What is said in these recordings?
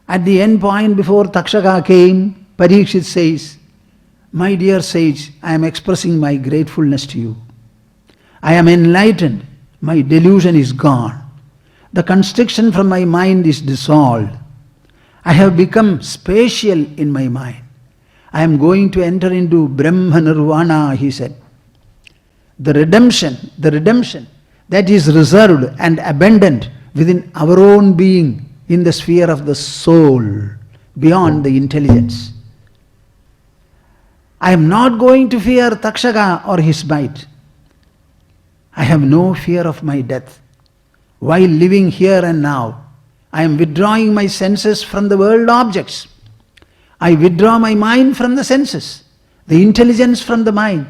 At the end point before Takshaka came, Parikshit says, "My dear sage, I am expressing my gratefulness to you. I am enlightened. My delusion is gone. The constriction from my mind is dissolved. I have become spatial in my mind. I am going to enter into Brahma Nirvana," he said. The redemption that is reserved and abundant within our own being in the sphere of the soul, beyond the intelligence. I am not going to fear Takshaka or his bite. I have no fear of my death. While living here and now, I am withdrawing my senses from the world objects. I withdraw my mind from the senses, the intelligence from the mind,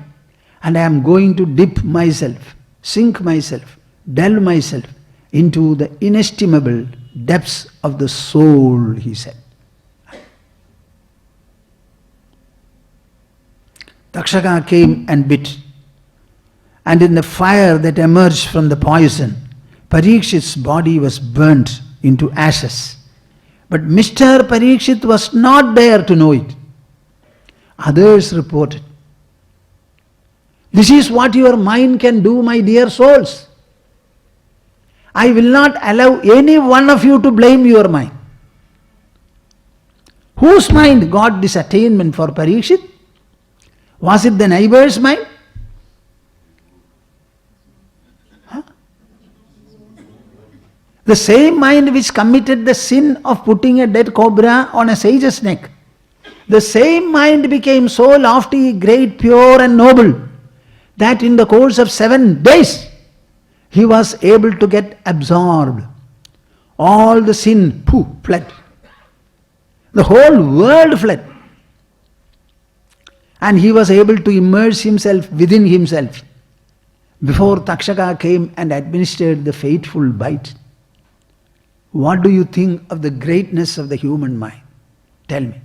and I am going to dip myself, sink myself, delve myself into the inestimable depths of the soul, he said. Takshaka came and bit, and in the fire that emerged from the poison, Parikshit's body was burnt into ashes. But Mr. Parikshit was not there to know it. Others reported. This is what your mind can do, my dear souls. I will not allow any one of you to blame your mind. Whose mind got this attainment for Parikshit? Was it the neighbor's mind? The same mind which committed the sin of putting a dead cobra on a sage's neck. The same mind became so lofty, great, pure and noble that in the course of 7 days he was able to get absorbed. All the sin, fled. The whole world fled. And he was able to immerse himself within himself before Takshaka came and administered the fateful bite. What do you think of the greatness of the human mind? Tell me.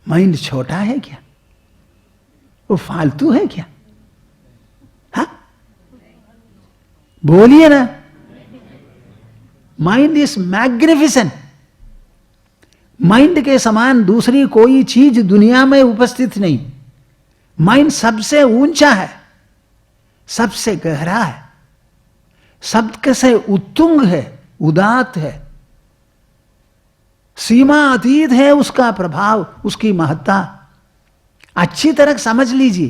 Mind छोटा है क्या? वो फालतू है क्या? हाँ, बोलिए ना. Mind is magnificent. माइंड के समान दूसरी कोई चीज दुनिया में उपस्थित नहीं. माइंड सबसे ऊंचा है, सबसे गहरा है, सबसे उत्तुंग है, उदात्त है, सीमा अतीत है उसका प्रभाव, उसकी महत्ता. अच्छी तरह समझ लीजिए.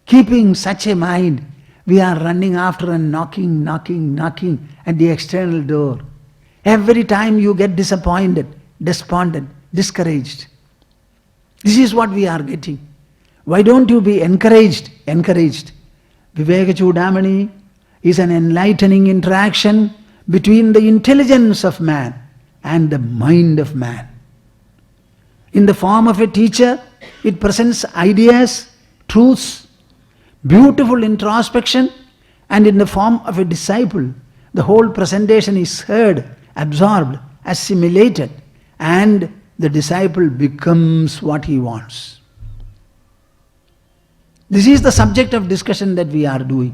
Keeping such a mind, we are running after and knocking knocking knocking at the external door. Every time you get disappointed, despondent, discouraged. This is what we are getting. Why don't you be encouraged? Encouraged. Viveka Chudamani is an enlightening interaction between the intelligence of man and the mind of man. In the form of a teacher, it presents ideas, truths, beautiful introspection, and in the form of a disciple, the whole presentation is heard, absorbed, assimilated, and the disciple becomes what he wants. This is the subject of discussion that we are doing.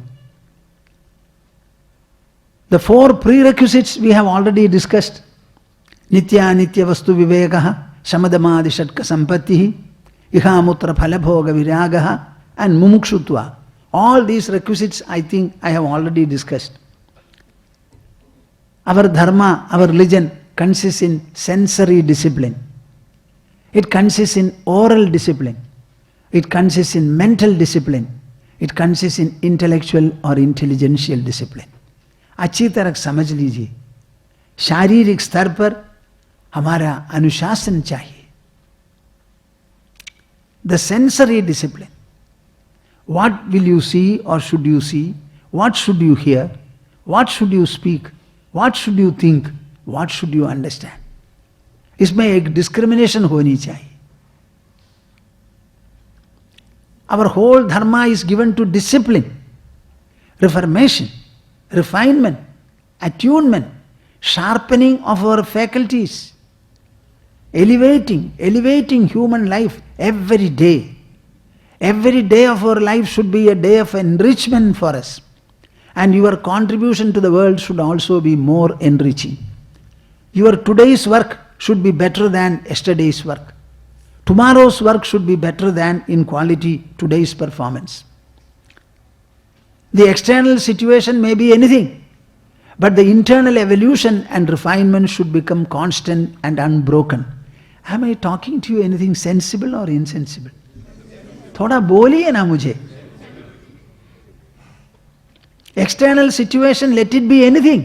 The 4 prerequisites we have already discussed. Nitya Nitya Vastu Vivekaha, Shamadamadi Shatka Sampattihi, Ihamutra Phalabhoga Viragaha, and Mumukshutva. All these requisites I think I have already discussed. Our dharma, our religion consists in sensory discipline. It consists in oral discipline. It consists in mental discipline. It consists in intellectual or intelligential discipline. अच्छी तरह समझ लीजिए. शारीरिक स्तर पर हमारा अनुशासन चाहिए. The sensory discipline. What will you see or should you see? What should you hear? What should you speak? What should you think? What should you understand? इसमें एक discrimination होनी चाहिए. Our whole dharma is given to discipline, reformation, refinement, attunement, sharpening of our faculties, elevating human life every day. Every day of our life should be a day of enrichment for us. And your contribution to the world should also be more enriching. Your today's work should be better than yesterday's work. Tomorrow's work should be better than in quality today's performance. The external situation may be anything, but the internal evolution and refinement should become constant and unbroken. Am I talking to you anything sensible or insensible? थोड़ा बोलिए ना मुझे. External situation, let it be anything.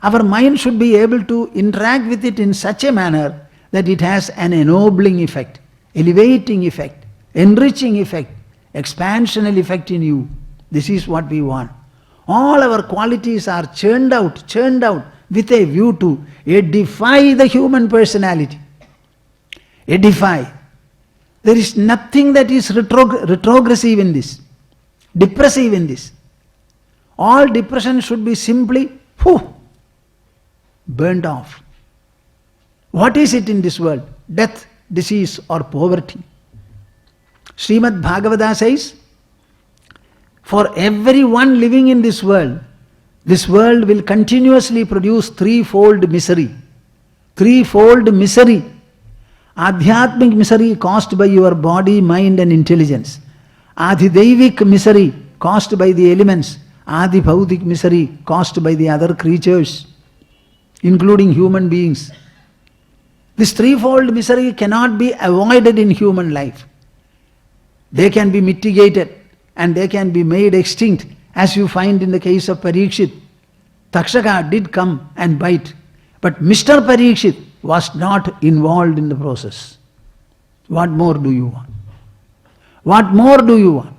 Our mind should be able to interact with it in such a manner that it has an ennobling effect, elevating effect, enriching effect, expansional effect in you. This is what we want. All our qualities are churned out with a view to edify the human personality. Edify. There is nothing that is retrogressive in this, depressive in this. All depression should be simply burnt off. What is it in this world? Death, disease or poverty. Srimad Bhagavata says, for everyone living in this world will continuously produce threefold misery. Threefold misery. Adhyatmic misery caused by your body, mind and intelligence. Adhideivik misery caused by the elements. Adhibhautik misery caused by the other creatures, including human beings. This threefold misery cannot be avoided in human life. They can be mitigated and they can be made extinct, as you find in the case of Parikshit. Takshaka did come and bite, but Mr. Parikshit was not involved in the process. What more do you want? What more do you want?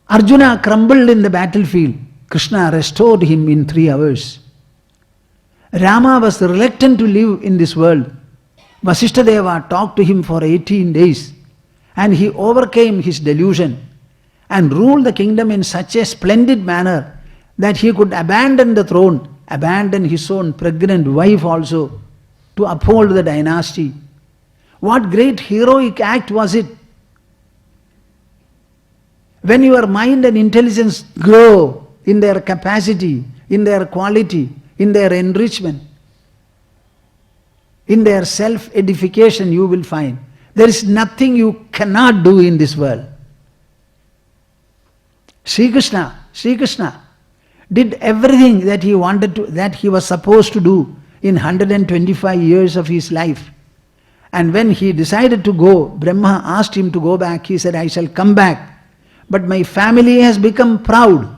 Arjuna crumbled in the battlefield. Krishna restored him in 3 hours. Rama was reluctant to live in this world. Vasishtadeva talked to him for 18 days and he overcame his delusion and ruled the kingdom in such a splendid manner that he could abandon the throne, abandon his own pregnant wife also to uphold the dynasty. What great heroic act was it? When your mind and intelligence grow in their capacity, in their quality, in their enrichment, in their self-edification, you will find there is nothing you cannot do in this world. Sri Krishna did everything that he wanted to, that he was supposed to do in 125 years of his life. And when he decided to go, Brahma asked him to go back. He said, I shall come back. But my family has become proud.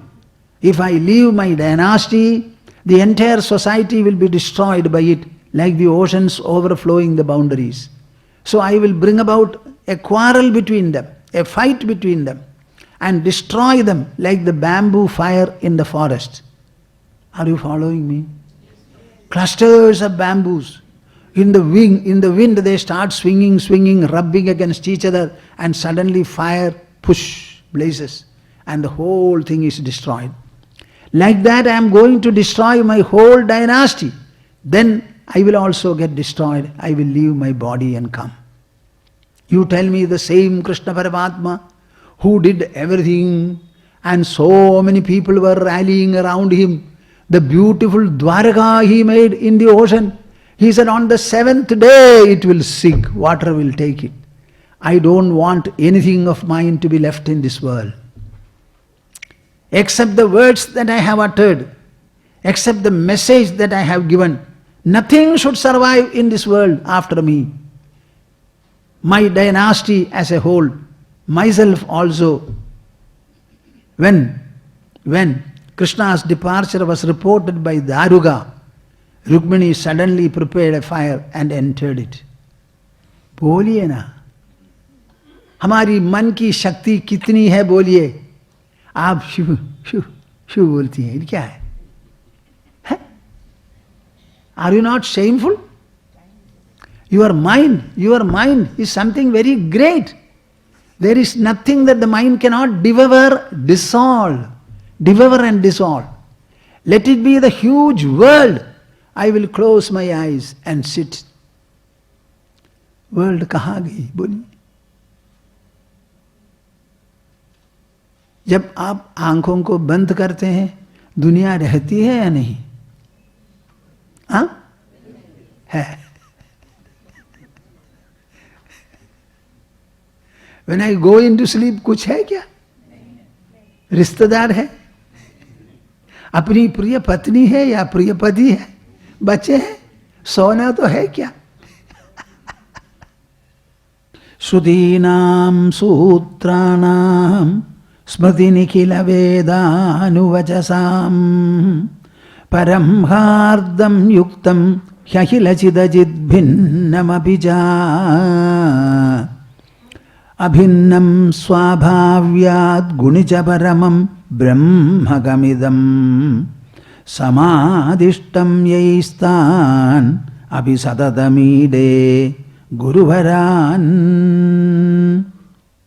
If I leave my dynasty, the entire society will be destroyed by it, like the oceans overflowing the boundaries. So I will bring about a quarrel between them, a fight between them, and destroy them like the bamboo fire in the forest. Are you following me? Clusters of bamboos. In the wind they start swinging, rubbing against each other, and suddenly fire, blazes, and the whole thing is destroyed. Like that I am going to destroy my whole dynasty. Then I will also get destroyed. I will leave my body and come. You tell me the same Krishna Paramatma who did everything and so many people were rallying around him. The beautiful Dwaraka he made in the ocean. He said on the 7th day it will sink, water will take it. I don't want anything of mine to be left in this world. Except the words that I have uttered, except the message that I have given, nothing should survive in this world after me. My dynasty as a whole, myself also. When Krishna's departure was reported by Daruga, Rukmini suddenly prepared a fire and entered it. बोलिए ना, हमारी मन की शक्ति कितनी है बोलिए. आप शिव शिव शिव बोलती हैं, ये क्या है? Are you not shameful? Your mind is something very great. There is nothing that the mind cannot devour and dissolve. Let it be the huge world. I will close my eyes and sit. World कहाँ गई बोलिए? जब आप आंखों को बंद करते हैं दुनिया रहती है या नहीं? हाँ है। When I go into sleep कुछ है क्या? रिश्तेदार है, अपनी प्रिय पत्नी है या प्रिय पति है, बच्चे हैं, सोना तो है क्या? श्रुतीनां सूत्राणां स्मृति निखिल वेदानुवचसां परं हार्दं युक्तं ह्यखिलचिदचिद्भिन्नमपि च अभिन्नं स्वाभाव्याद् गुणिच परमं ब्रह्मकमिदं समादिष्टं यैस्तान् अपि सततमीडे गुरुवरान्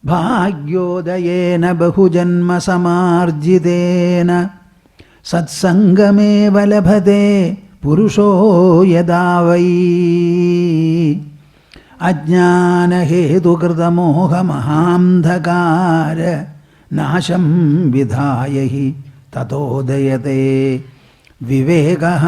भाग्योदयेन बहुजन्म समार्जितेन सत्संगमेव लभते पुरुषो यदा वै अज्ञानहेतुकृतमोहमहान्धकार नाशं विधाय हि ततोदयते विवेकः।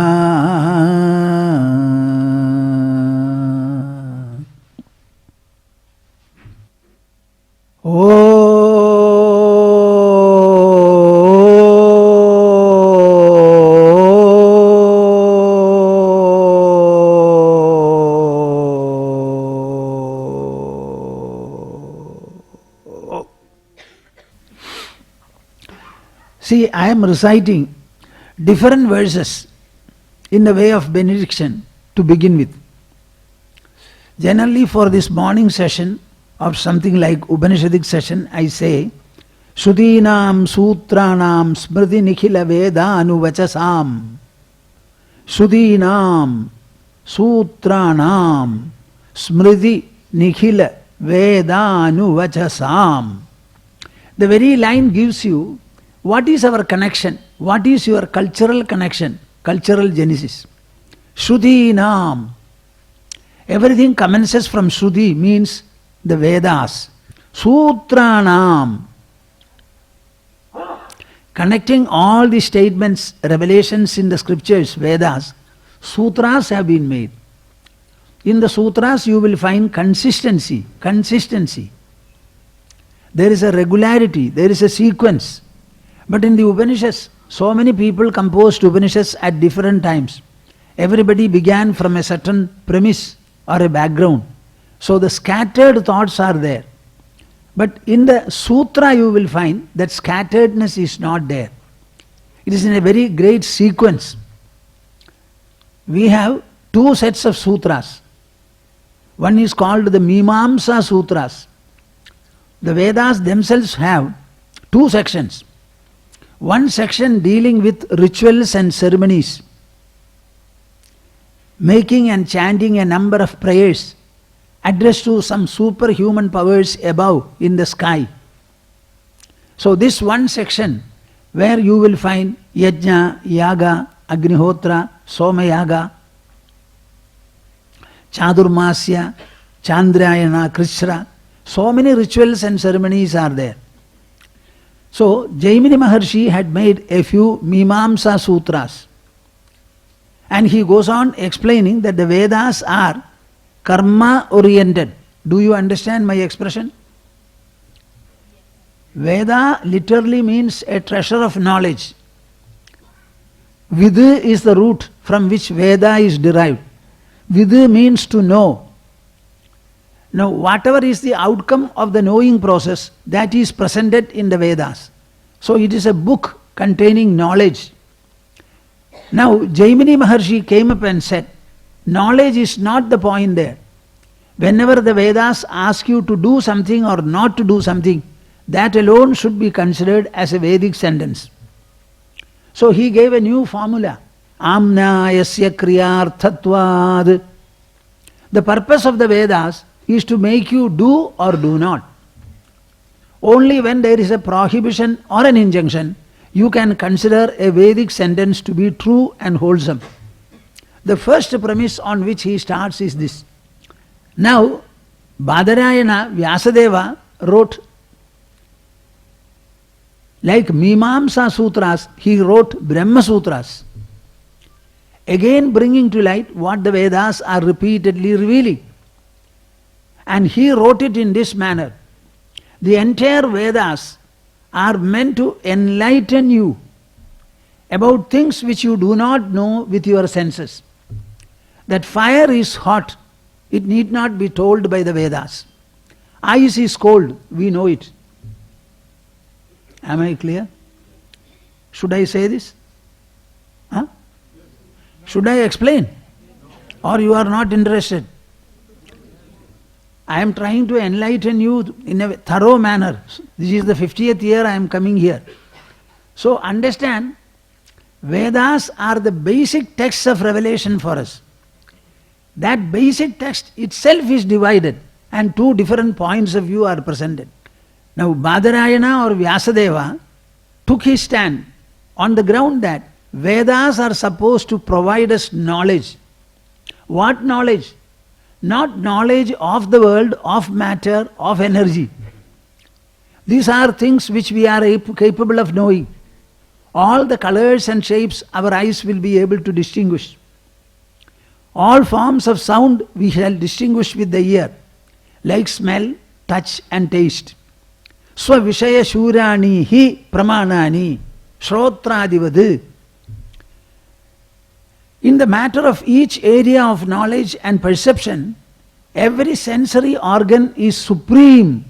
See, I am reciting different verses in the way of benediction to begin with. Generally for this morning session or something like Upanishadic session, I say, Shrutinam Sutranam Smriti Nikhila Vedanuvachasam. Shrutinam Sutranam Smriti Nikhila Vedanuvachasam. The very line gives you what is our connection, what is your cultural connection, cultural genesis. Shrutinam. Everything commences from Shruti, means the Vedas. Sutranam. Connecting all the statements, revelations in the scriptures, Vedas, sutras have been made. In the sutras you will find consistency. There is a regularity, there is a sequence. But in the Upanishads, so many people composed Upanishads at different times. Everybody began from a certain premise or a background. So the scattered thoughts are there. But in the sutra you will find that scatteredness is not there. It is in a very great sequence. We have two sets of sutras. One is called the Mimamsa Sutras. The Vedas themselves have two sections. One section dealing with rituals and ceremonies, making and chanting a number of prayers addressed to some superhuman powers above in the sky. So this one section where you will find Yajna, Yaga, Agnihotra, Somayaga, Chadurmasya, Chandrayana, Krishna, so many rituals and ceremonies are there. So Jaimini Maharshi had made a few Mimamsa Sutras. And he goes on explaining that the Vedas are karma oriented. Do you understand my expression? Veda literally means a treasure of knowledge. Vidu is the root from which Veda is derived. Vidu means to know. Now, whatever is the outcome of the knowing process, that is presented in the Vedas. So it is a book containing knowledge. Now, Jaimini Maharshi came up and said, knowledge is not the point there. Whenever the Vedas ask you to do something or not to do something, that alone should be considered as a Vedic sentence. So he gave a new formula. Amna yasya kriyarthatvad. The purpose of the Vedas is to make you do or do not. Only when there is a prohibition or an injunction, you can consider a Vedic sentence to be true and wholesome. The first premise on which he starts is this. Now, Badarayana Vyasadeva wrote Like Mimamsa Sutras, he wrote Brahma Sutras. Again bringing to light what the Vedas are repeatedly revealing. And he wrote it in this manner. The entire Vedas are meant to enlighten you about things which you do not know with your senses. That fire is hot, it need not be told by the Vedas. Ice is cold, we know it. Am I clear? Should I say this? Huh? Should I explain? Or you are not interested? I am trying to enlighten you in a thorough manner. This is the 50th year I am coming here. So understand, Vedas are the basic texts of revelation for us. That basic text itself is divided and two different points of view are presented. Now Badarayana or Vyasadeva took his stand on the ground that Vedas are supposed to provide us knowledge. What knowledge? Not knowledge of the world, of matter, of energy. These are things which we are capable of knowing. All the colors and shapes our eyes will be able to distinguish. All forms of sound we shall distinguish with the ear, like smell, touch and taste. Svavishaya shurani hi pramanani shrotradivad. In the matter of each area of knowledge and perception, every sensory organ is supreme.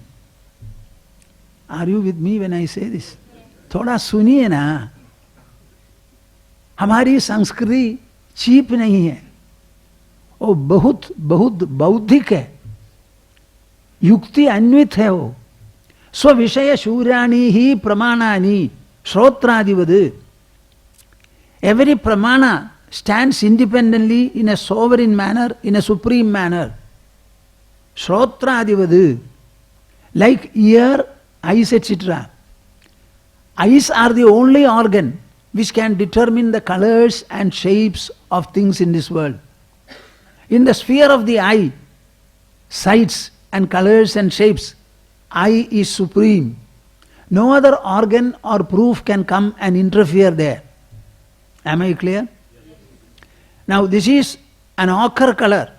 Are you with me when I say this? थोड़ा सुनिए ना. हमारी संस्कृति cheap नहीं है, वो बहुत बहुत बौद्धिक है, युक्ति अन्वित है. वो स्वविषय शूराणी ही प्रमाणानि श्रोत्रादिवद. Every pramana stands independently in a sovereign manner, in a supreme manner. Shrotradivad, like ear, eyes, etc. Eyes are the only organ which can determine the colors and shapes of things in this world. In the sphere of the eye, sights and colors and shapes, eye is supreme. No other organ or proof can come and interfere there. Am I clear? Now this is an ochre color.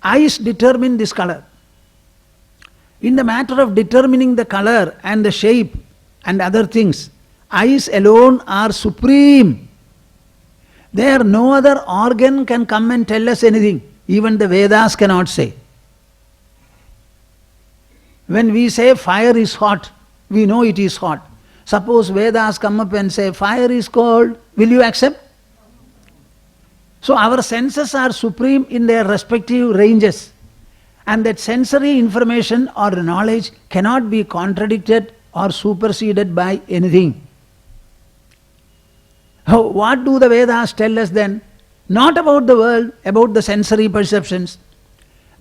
Eyes determine this color. In the matter of determining the color and the shape and other things, eyes alone are supreme. There no other organ can come and tell us anything. Even the Vedas cannot say. When we say fire is hot, we know it is hot. Suppose Vedas come up and say fire is cold, will you accept? So our senses are supreme in their respective ranges, and that sensory information or knowledge cannot be contradicted or superseded by anything. What do the Vedas tell us then? Not about the world, about the sensory perceptions.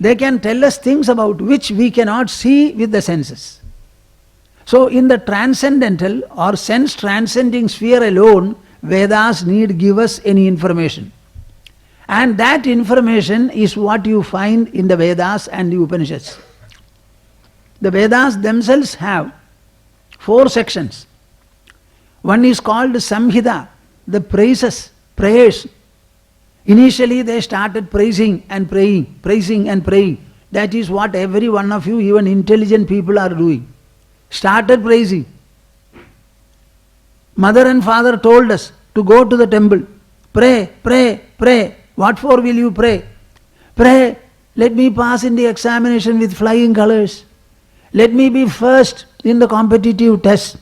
They can tell us things about which we cannot see with the senses. So in the transcendental or sense transcending sphere alone, Vedas need give us any information. And that information is what you find in the Vedas and the Upanishads. The Vedas themselves have 4 sections. One is called Samhita, the praises, prayers. Initially they started praising and praying, praising and praying. That is what every one of you, even intelligent people, are doing. Started praising. Mother and father told us to go to the temple. Pray, pray, pray. What for will you pray? Pray, let me pass in the examination with flying colors. Let me be first in the competitive test.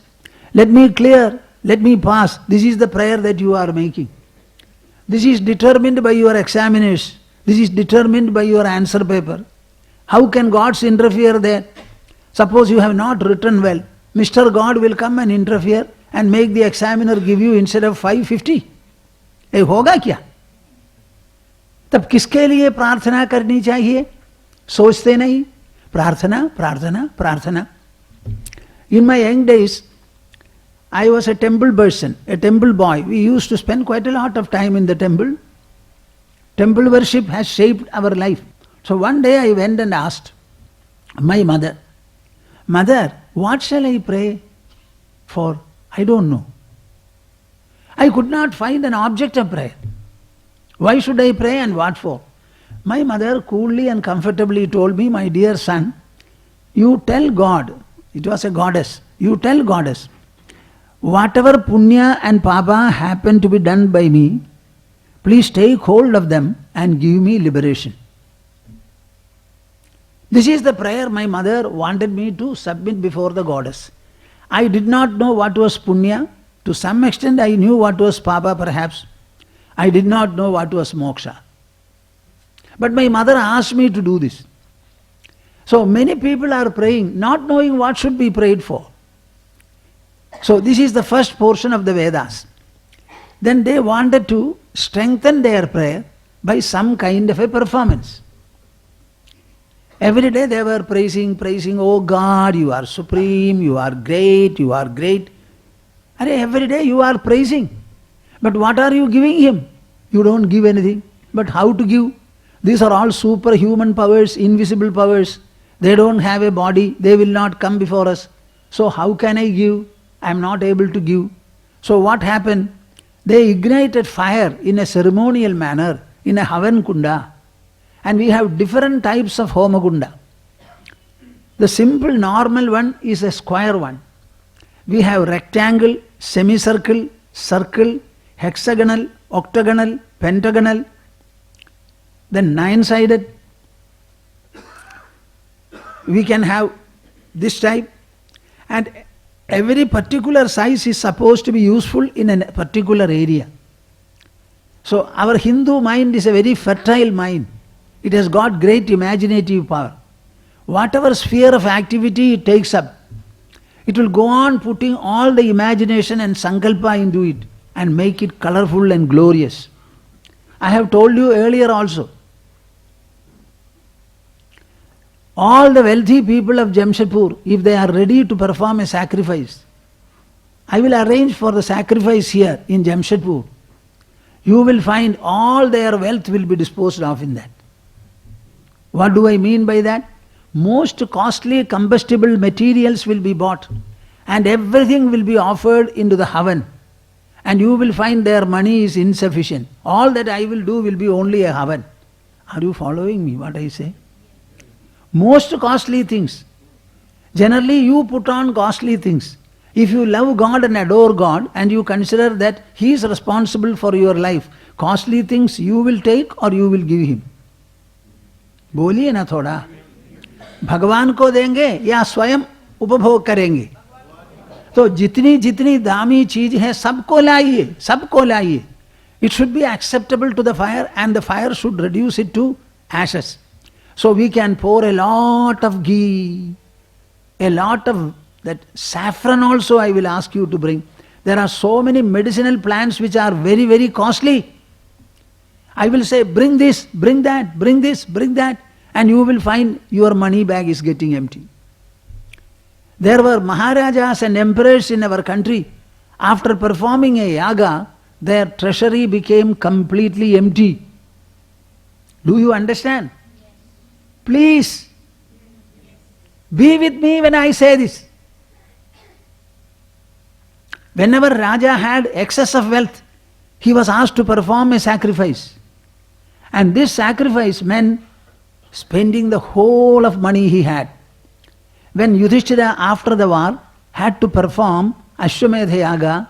Let me clear, let me pass. This is the prayer that you are making. This is determined by your examiners. This is determined by your answer paper. How can gods interfere there? Suppose you have not written well. Mr. God will come and interfere and make the examiner give you instead of 550. ये होगा क्या? तब किसके लिए प्रार्थना करनी चाहिए? सोचते नहीं. प्रार्थना, प्रार्थना, प्रार्थना. In my young days, I was a temple person, a temple boy. We used to spend quite a lot of time in the temple. Temple worship has shaped our life. So one day I went and asked my mother, Mother, what shall I pray? For? I don't know. I could not find an object of prayer. Why should I pray and what for? My mother coolly and comfortably told me, my dear son, you tell God, it was a goddess, you tell goddess, whatever punya and papa happen to be done by me, please take hold of them and give me liberation. This is the prayer my mother wanted me to submit before the goddess. I did not know what was punya. To some extent I knew what was papa perhaps. I did not know what was moksha. But my mother asked me to do this. So many people are praying, not knowing what should be prayed for. So this is the first portion of the Vedas. Then they wanted to strengthen their prayer by some kind of a performance. Every day they were praising, oh God, you are supreme, you are great, you are great. And every day you are praising. But what are you giving him? You don't give anything. But how to give? These are all superhuman powers, invisible powers. They don't have a body, they will not come before us. So how can I give? I am not able to give. So what happened? They ignited fire in a ceremonial manner in a Havan Kunda. And we have different types of Homa Kunda. The simple normal one is a square one. We have rectangle, semicircle, circle, hexagonal, octagonal, pentagonal, then 9-sided. We can have this type, and every particular size is supposed to be useful in a particular area. So our Hindu mind is a very fertile mind. It has got great imaginative power. Whatever sphere of activity it takes up, it will go on putting all the imagination and sankalpa into it and make it colorful and glorious. I have told you earlier also, all the wealthy people of Jamshedpur, if they are ready to perform a sacrifice, I will arrange for the sacrifice here in Jamshedpur. You will find all their wealth will be disposed of in that. What do I mean by that? Most costly combustible materials will be bought and everything will be offered into the Havan. And you will find their money is insufficient. All that I will do will be only a Havan. Are you following me what I say? Most costly things. Generally you put on costly things. If you love God and adore God and you consider that He is responsible for your life, costly things you will take or you will give Him. बोलिए ना थोड़ा, भगवान को देंगे या स्वयं उपभोग करेंगे? तो जितनी जितनी दामी चीज है सबको लाइए, सबको लाइए. It should be acceptable to the fire and the fire should reduce it to ashes. So we can pour a lot of ghee, a lot of that saffron also I will ask you to bring. There are so many medicinal plants which are very, very costly. I will say, bring this, bring that, bring this, bring that, and you will find your money bag is getting empty. There were Maharajas and emperors in our country. After performing a yaga, their treasury became completely empty. Do you understand? Please, be with me when I say this. Whenever Raja had excess of wealth, he was asked to perform a sacrifice. And this sacrifice meant spending the whole of money he had. When Yudhishthira after the war had to perform Ashwamedha Yaga,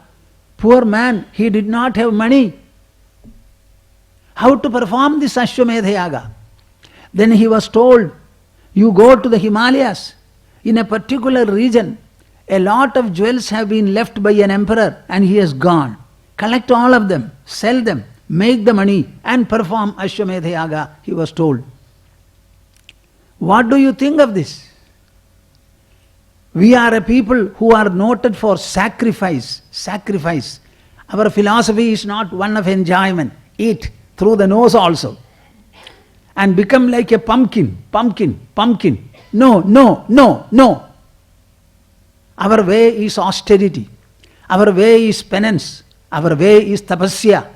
poor man, he did not have money. How to perform this Ashwamedha Yaga? Then he was told, you go to the Himalayas, in a particular region, a lot of jewels have been left by an emperor and he has gone. Collect all of them, sell them, make the money and perform Ashwamedha Yaga, he was told. What do you think of this? We are a people who are noted for sacrifice, sacrifice. Our philosophy is not one of enjoyment. Eat through the nose also. And become like a pumpkin, pumpkin, pumpkin. No, no, no, no. Our way is austerity. Our way is penance. Our way is tapasya.